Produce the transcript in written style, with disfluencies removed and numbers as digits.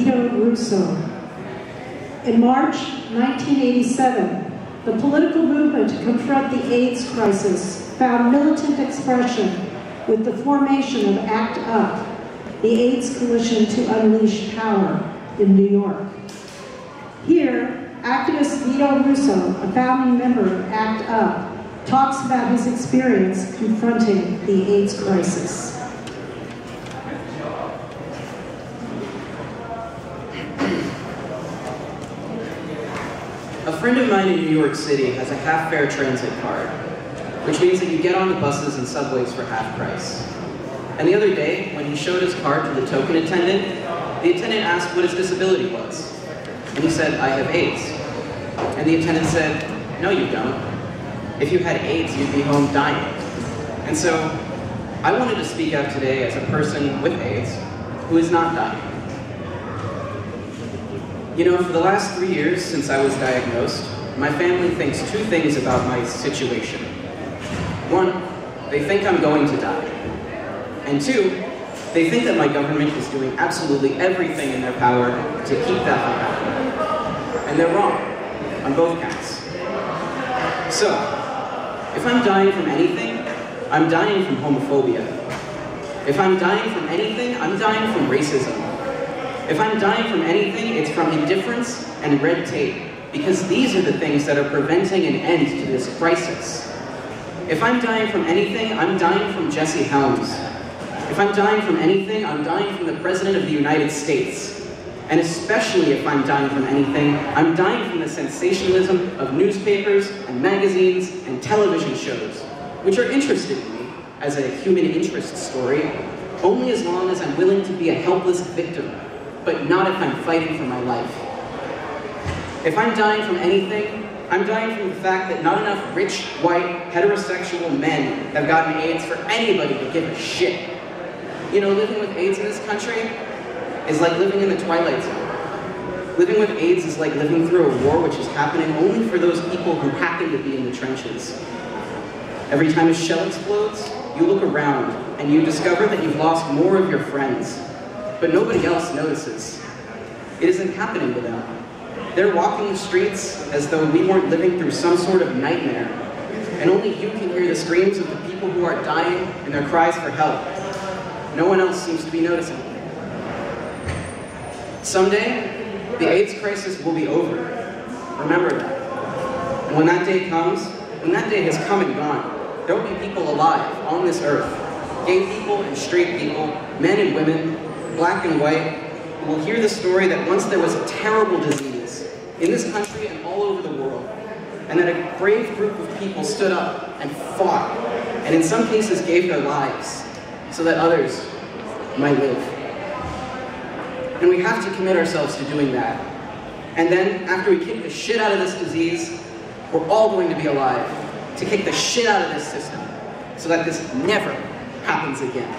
Vito Russo. In March 1987, the political movement to confront the AIDS crisis found militant expression with the formation of ACT UP, the AIDS Coalition to Unleash Power, in New York. Here, activist Vito Russo, a founding member of ACT UP, talks about his experience confronting the AIDS crisis. A friend of mine in New York City has a half-fare transit card, which means that you get on the buses and subways for half price. And the other day, when he showed his card to the token attendant, the attendant asked what his disability was. And he said, "I have AIDS." And the attendant said, "No, you don't. If you had AIDS, you'd be home dying." And so, I wanted to speak out today as a person with AIDS who is not dying. You know, for the last 3 years since I was diagnosed, my family thinks two things about my situation. One, they think I'm going to die. And two, they think that my government is doing absolutely everything in their power to keep that from happening. And they're wrong, on both counts. So, if I'm dying from anything, I'm dying from homophobia. If I'm dying from anything, I'm dying from racism. If I'm dying from anything, it's from indifference and red tape, because these are the things that are preventing an end to this crisis. If I'm dying from anything, I'm dying from Jesse Helms. If I'm dying from anything, I'm dying from the President of the United States. And especially if I'm dying from anything, I'm dying from the sensationalism of newspapers and magazines and television shows, which are interested in me as a human interest story, only as long as I'm willing to be a helpless victim, but not if I'm fighting for my life. If I'm dying from anything, I'm dying from the fact that not enough rich, white, heterosexual men have gotten AIDS for anybody to give a shit. You know, living with AIDS in this country is like living in the Twilight Zone. Living with AIDS is like living through a war which is happening only for those people who happen to be in the trenches. Every time a shell explodes, you look around and you discover that you've lost more of your friends, but nobody else notices. It isn't happening to them. They're walking the streets as though we weren't living through some sort of nightmare, and only you can hear the screams of the people who are dying and their cries for help. No one else seems to be noticing. Someday, the AIDS crisis will be over. Remember that. And when that day comes, when that day has come and gone, there will be people alive on this earth, gay people and straight people, men and women, black and white, who will hear the story that once there was a terrible disease in this country and all over the world, and that a brave group of people stood up and fought, and in some cases gave their lives, so that others might live. And we have to commit ourselves to doing that. And then, after we kick the shit out of this disease, we're all going to be alive to kick the shit out of this system, so that this never happens again.